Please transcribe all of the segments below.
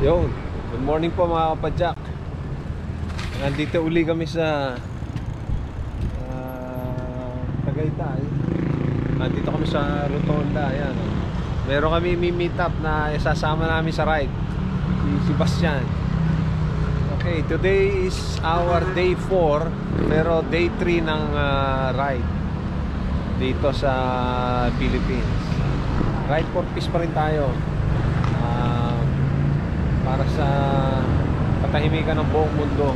Yo, good morning po mga kapadyak. Nandito uli kami sa Tagaytay. Nandito kami sa Rotonda. Ayan, meron kami meet up na isasama namin sa ride, si Sebastian. Okay, today is our day 4, pero day 3 ng ride dito sa Philippines. Ride for peace pa rin tayo, para sa katahimikan ng buong mundo,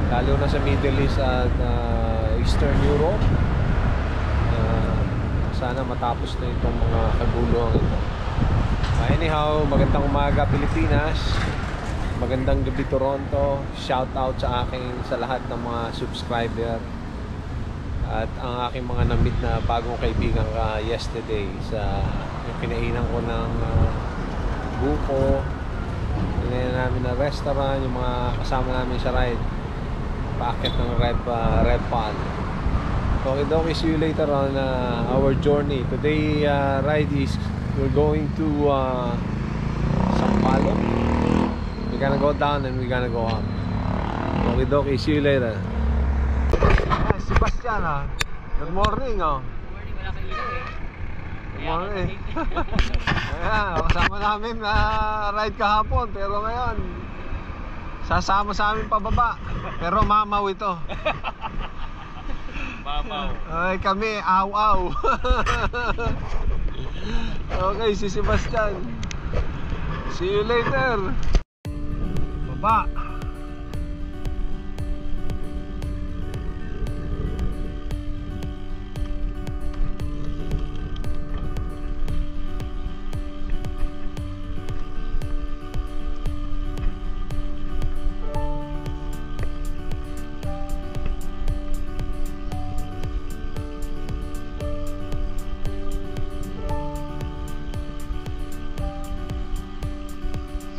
lalo na sa Middle East at Eastern Europe. Sana matapos na itong mga kaguluhan ito. Anyhow, magandang umaga Pilipinas, magandang gabi Toronto. Shout out sa lahat ng mga subscriber at ang aking mga na-meet na bagong kaibigan yesterday sa yung kinainan ko ng buko, kinainan namin na restaurant, yung mga kasama namin sa ride, packet ng Red Pan. Okay, see you later on our journey. Today ride is we're going to Sampaloc. We're gonna go down and we're gonna go up. Okay, see you later. Sebastian, good morning. Good morning, wala kang ilaw eh. Good morning. Ayan, kasama namin na ride kahapon, pero ngayon sasama sa amin pababa. Pero mamaw ito. Mamaw. Ay, kami aw-aw. Okay, si Sebastian. See you later. Baba.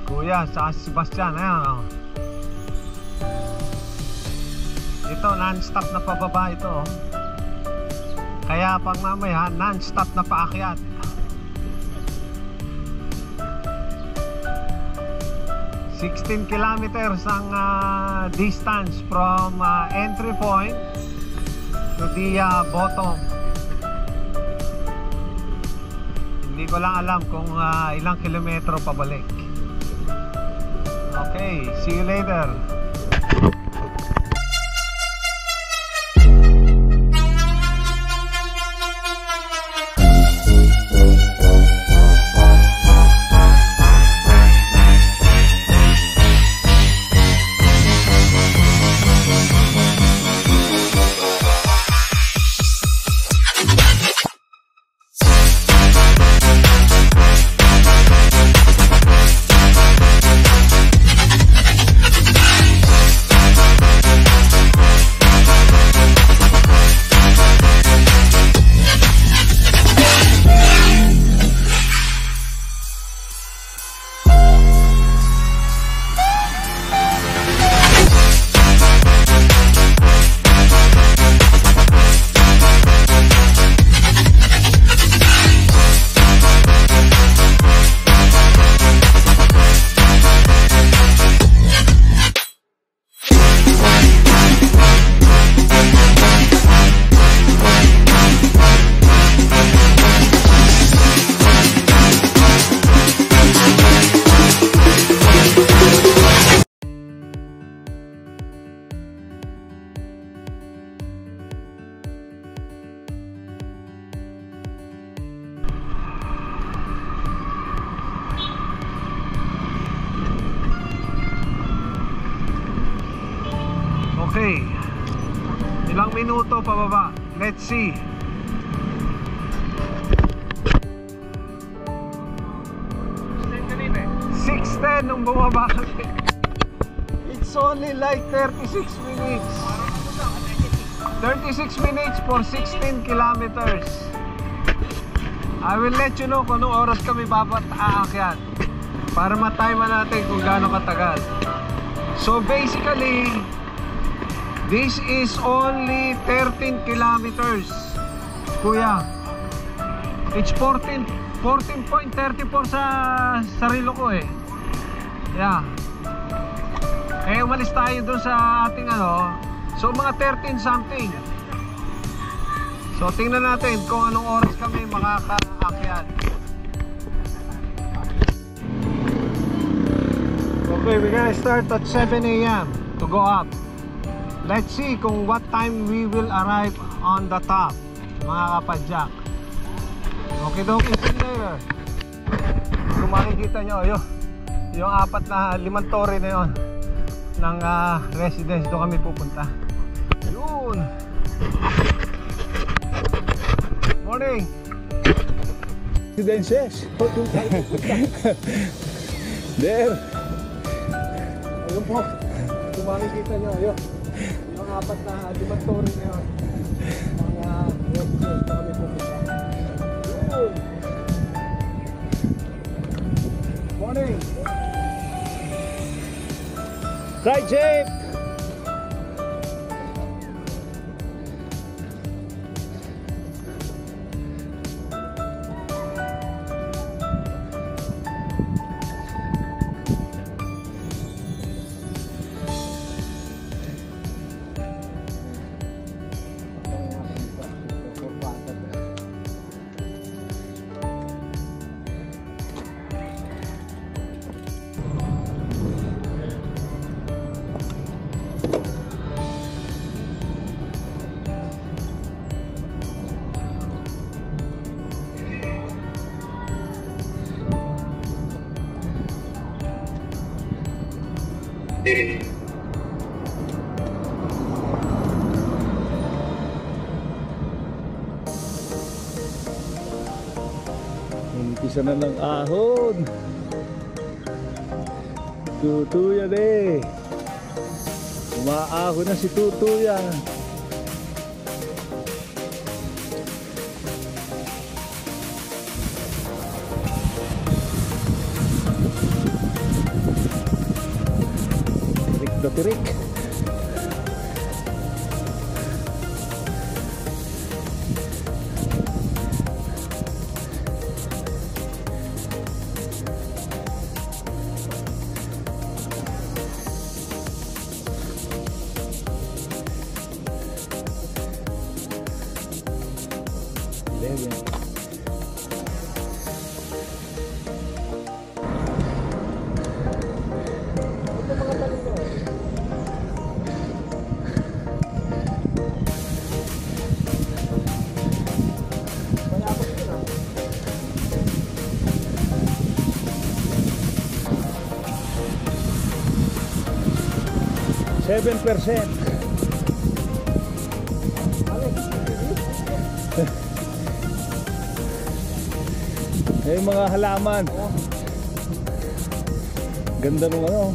Kuya, sa Sebastian, ayan. Ito, non-stop na pababa ito. Kaya pag mamaya, non-stop na paakyat. $16 kilometers ang distance from entry point to the bottom. Hindi ko lang alam kung ilang kilometro pabalik. Okay, see you later. Okay, ilang minuto pababa. Let's see. 6:10 nung bumaba kami. It's only like 36 minutes. 36 minutes for 16 kilometers. I will let you know kung anong oras kami aakyat para matime natin kung gaano katagal. So basically, this is only 13 kilometers, kuya. It's 14.34 sa sarilo ko eh. Yeah. Eh, umalis tayo dun sa ating ano. So, mga 13 something. So, tingnan natin kung anong oras kami makakaakyat. Okay, we're gonna start at 7 a.m. to go up. Let's see kung what time we will arrive on the top, mga kapadyak. Okay, see you later. Kung makikita nyo, yung 5 tore na yun ng residence, doon kami pupunta. Yun. Morning. Residences. There. Ayun po. Kung makikita nyo, yung 5 tore na yun ng residence, doon kami pupunta. Yun. Morning. Ride safe. Umpisa na ng ahon. Tutuya eh. Umaahon na si Tutuya. Tirik na tirik. Seven percent. May mga halaman. Ganda nung ano.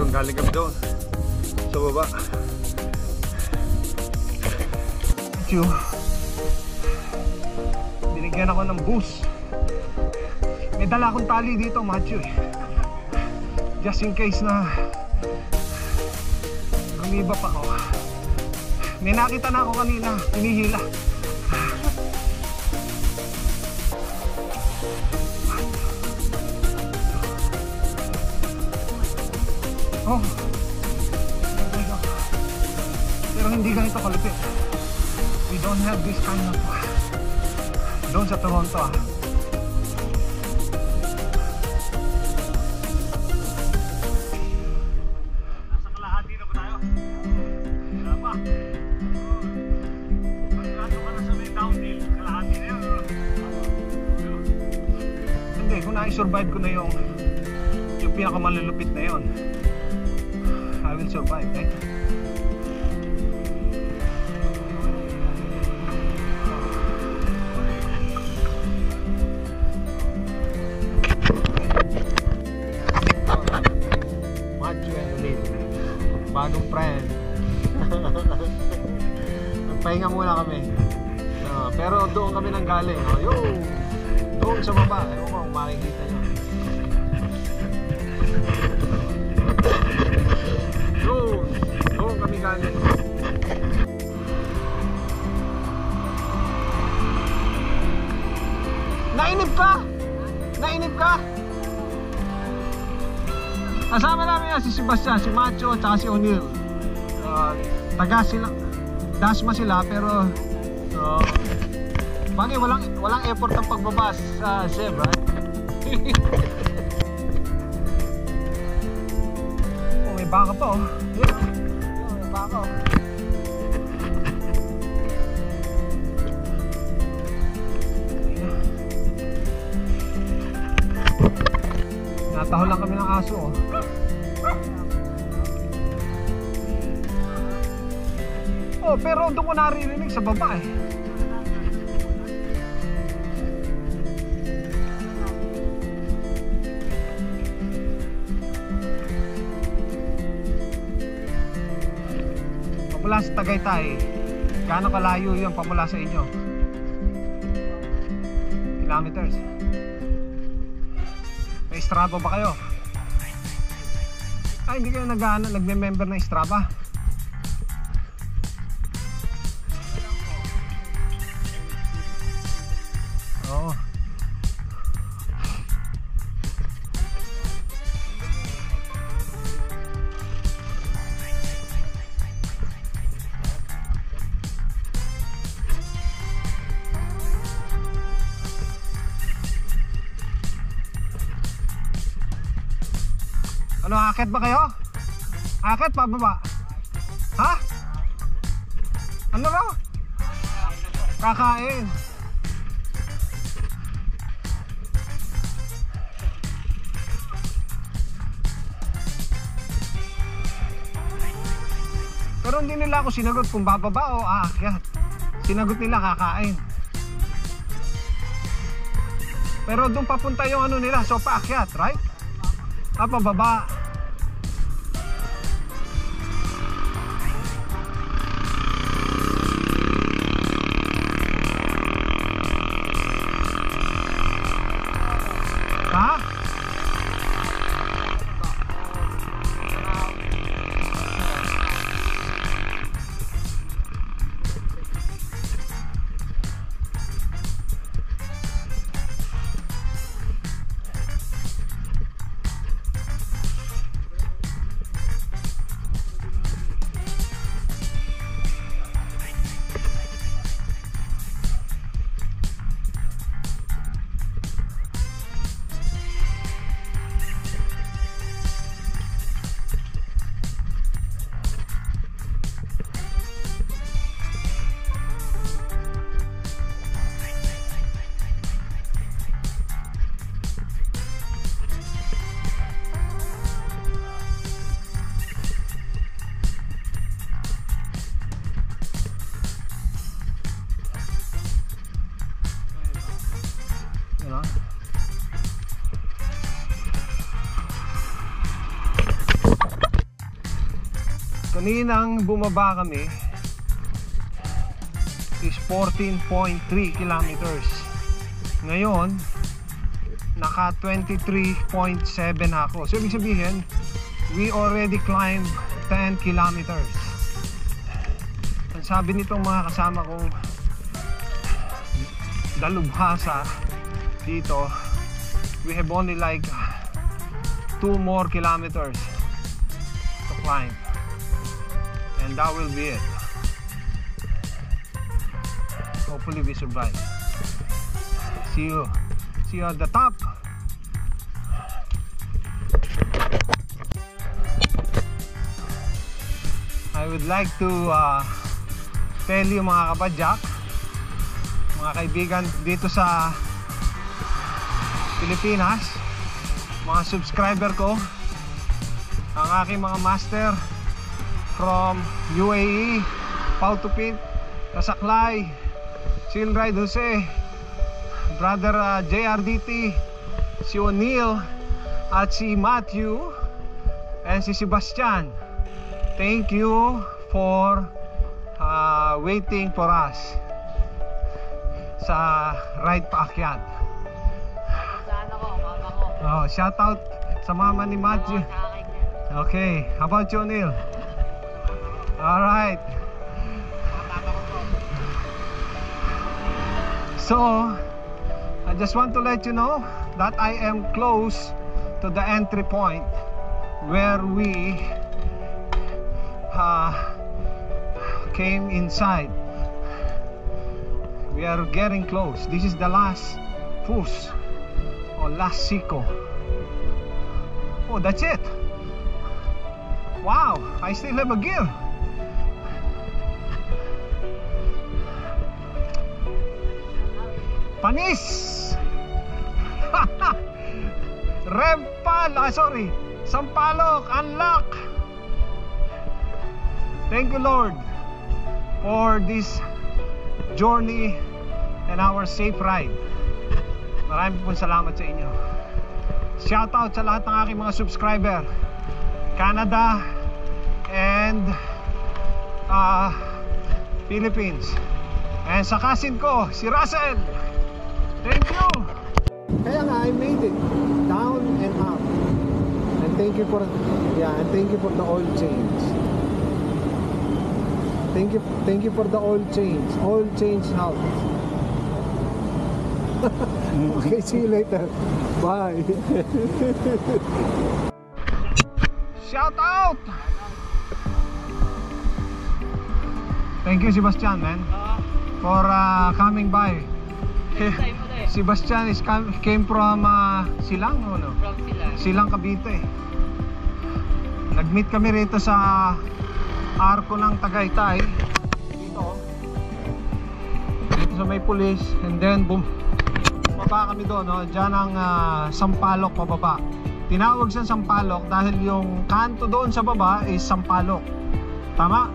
Yung galing kami doon sa baba. Thank you. Binigyan ako ng boost. May dala akong tali dito, Matthew, eh. Just in case na lumiba pa ako. May nakita na ako kanina, hinihila. Oh, pero hindi ganito kalupit. We don't have this kind of doon sa Toronto, ah. Nasa kalahati na ba tayo? Wala pa. na-survive ko na yung pinakamalulupit na yon, I will survive, right? Macho and ulit, bagong friend. Nagpahinga muna kami. Pero doon kami nang galing. Doon sa baba. Ewan ko kung makikita nyo. Doon kami galing. Nainip ka? Nainip ka? Kasama namin yan si Sebastian, si Macho, at si O'Neil. Taga sila, Dasma sila, pero bagay walang effort ang pagbaba sa Seb, right? Oh, may baka pa, oh. Yeah. May baka, oh. Nataho lang kami ng aso, oh. Oh, pero doon ko naririnig sa baba, eh. Pamula sa Tagaytay, gaano kalayo yun pamula sa inyo? Kilometers. May Strava ba kayo? Ay, hindi kayo nagme-member ng Strava? Oo. Ano, akit ba kayo? Akit, pababa? Ha? Ano raw? Kakain. Pero hindi nila ako sinagot kung bababa o aakyat. Sinagot nila kakain. Pero doon papunta yung ano nila, so paakyat, right? Pababa. Ha? Kaninang bumaba kami is 14.3 kilometers. Ngayon naka 23.7 ako. So ibig sabihin we already climbed 10 kilometers. Ang sabi nitong mga kasama kong dalubhasa dito, we have only like 2 more kilometers to climb. And that will be it. Hopefully we survive. See you at the top. I would like to tell you mga kapadyak, mga kaibigan dito sa Pilipinas, mga subscriber ko, ang aking mga master from UAE, Pautupit, Kasaklay, Silride Jose, brother JRDT, si O'Neil, at si Matthew, and si Sebastian. Thank you for waiting for us sa ride paakyat. Saan ako? Mama ko. Oh, shout out sa mama ni Matthew. Sa akin yan. Okay, how about you, O'Neil? Alright. So, I just want to let you know that I am close to the entry point where we came inside. We are getting close. This is the last Fus or last Siko. Oh, that's it. Wow, I still have a gear. Panis. Rempal, sorry, Sampaloc, unlock. Thank you, Lord, for this journey and our safe ride. Maraming pong salamat sa inyo. Shout out sa lahat ng aking mga subscriber, Canada and Philippines, and sa cousin ko, si Russell. Thank you. Kaya nga, I made it down and up. And thank you for the oil change. Thank you for the oil change. Oil change helps. Okay, see you later. Bye. Shout out. Thank you, Sebastian, man, for coming by. Time mo na eh. Sebastian came from Silang, no? From Silang. Silang, Cavite. Nag-meet kami rito sa arko ng Tagaytay. Dito sa may pulis. And then bumaba kami doon, no? Diyan ang Sampaloc pababa. Tinawag siyang Sampaloc dahil yung kanto doon sa baba is Sampaloc. Tama?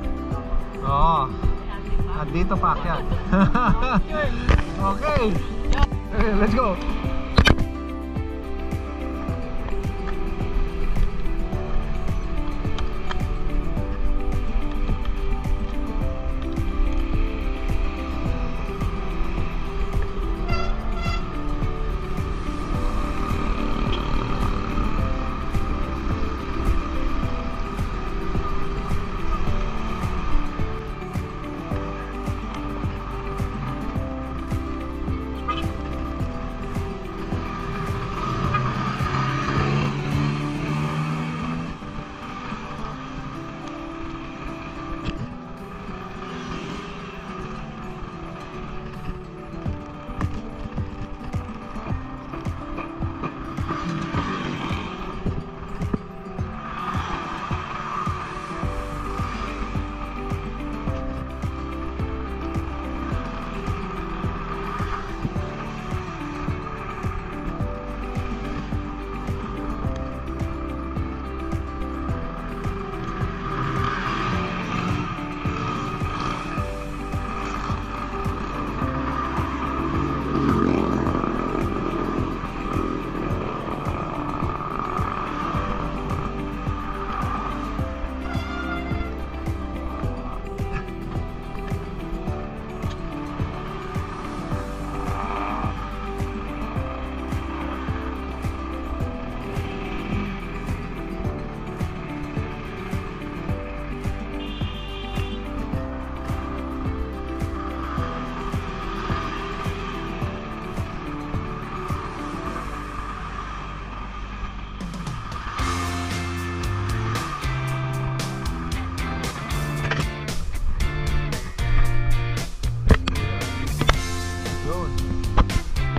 Oo. At dito paakyat. Okay. Let's go.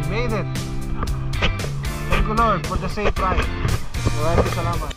Made it. Thank you, Lord, for the safe ride. Maraming salamat.